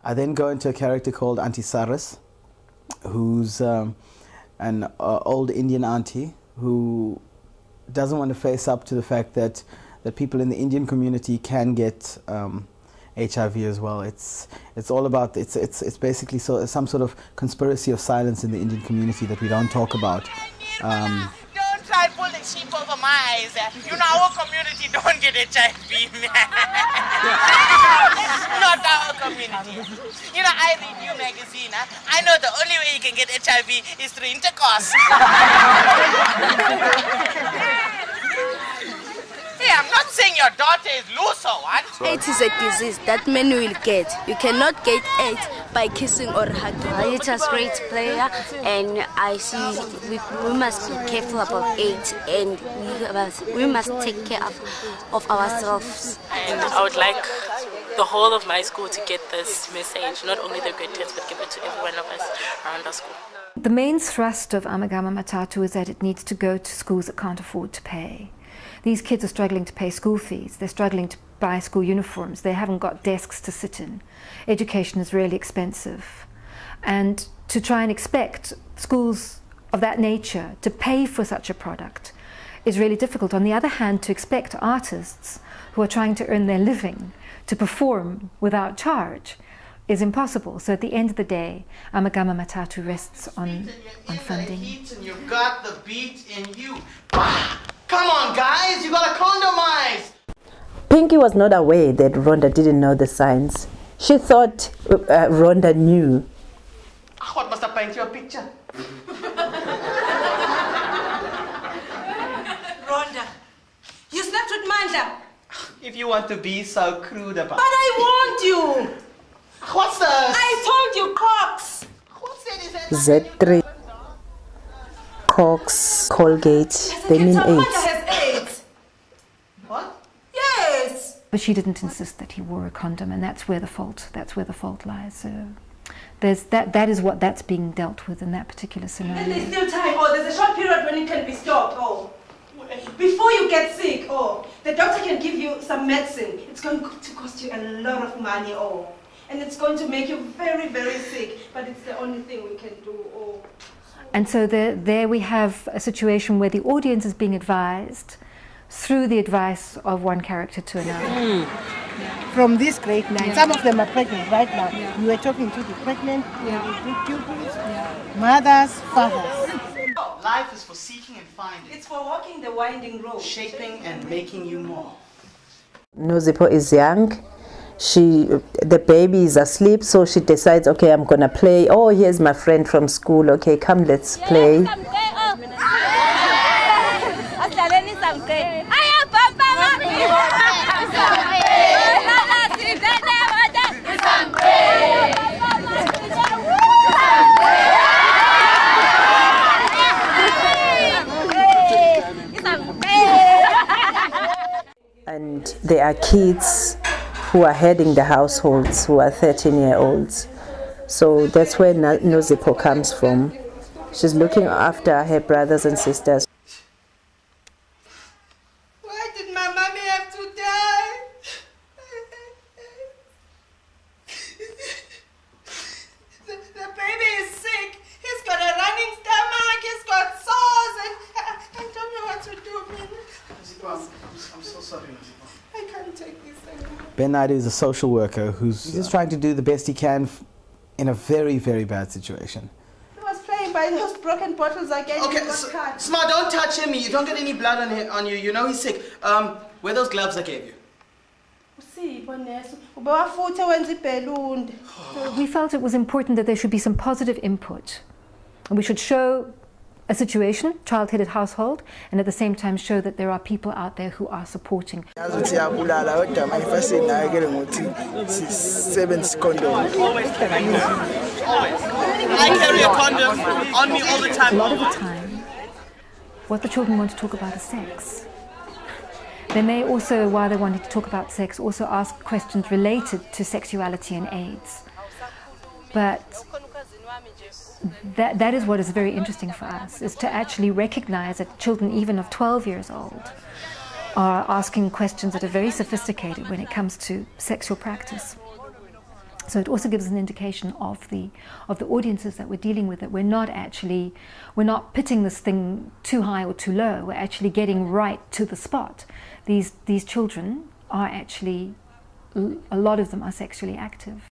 I then go into a character called Auntie Saras, who's an old Indian auntie who doesn't want to face up to the fact that people in the Indian community can get HIV as well. It's all about, it's basically some sort of conspiracy of silence in the Indian community that we don't talk about. Don't try to pull the sheep over my eyes. You know our community don't get HIV. Not our community. You know, I read your magazine. I know the only way you can get HIV is through intercourse. Yeah, I'm not saying your daughter is loose or what. AIDS is a disease that many will get. You cannot get AIDS by kissing or hugging. It's a great player, and I see we must be careful about AIDS, and we must take care of ourselves. And I would like the whole of my school to get this message, not only the grade 10s, but give it to every one of us around our school. The main thrust of Amagama Amatatu is that it needs to go to schools that can't afford to pay. These kids are struggling to pay school fees, they're struggling to buy school uniforms, they haven't got desks to sit in. Education is really expensive. And to try and expect schools of that nature to pay for such a product is really difficult. On the other hand, to expect artists who are trying to earn their living to perform without charge is impossible. So at the end of the day, Amagama Amatatu rests on funding. You've got the beat in you. Come on, guys, you gotta condomize. Pinky was not aware that Rhonda didn't know the signs. She thought Rhonda knew. What must I paint you a picture? Rhonda, you slept with Mandla. If you want to be so crude about it. But I warned you. What's this? I told you, Cox. What's that? Z3, Cox, Colgate, they mean AIDS. Has AIDS. What? Yes. But she didn't insist that he wore a condom, and that's where the fault lies. So that is that's being dealt with in that particular scenario. And there's still time. Oh, there's a short period when it can be stopped. Oh, before you get sick. Oh, the doctor can give you some medicine. It's going to cost you a lot of money. Oh, and it's going to make you very, very sick. But it's the only thing we can do. Oh. And so there we have a situation where the audience is being advised through the advice of one character to another. From this grade 9, some of them are pregnant right now. You were talking to the pregnant pupils, mothers, fathers. Life is for seeking and finding. It's for walking the winding road. Shaping and making you more. Nozipo is young. The baby is asleep, so she decides, okay, I'm gonna play. Oh, here's my friend from school. Okay, come, let's play. And there are kids who are heading the households, who are 13-year-olds. So that's where Nozipo comes from. She's looking after her brothers and sisters. Why did my mommy have to die? The baby is sick. He's got a running stomach. He's got sores, and I don't know what to do. I'm so sorry. I can't take this anymore. Ben Naidoo is a social worker who's just trying to do the best he can in a very, very bad situation. He was playing by those broken bottles again. Okay, Smart, don't touch him. You don't get any blood on you. You know he's sick. Where are those gloves I gave you? We felt it was important that there should be some positive input. And we should show a situation, child-headed household, and at the same time show that there are people out there who are supporting. I carry a condom on me all the time. A lot of the time, what the children want to talk about is sex. They may also, while they're wanting to talk about sex, also ask questions related to sexuality and AIDS. But that is what is very interesting for us, is to actually recognize that children even of 12 years old are asking questions that are very sophisticated when it comes to sexual practice. So it also gives an indication of the audiences that we're dealing with, that we're not pitting this thing too high or too low. We're actually getting right to the spot. These children are actually, a lot of them are sexually active.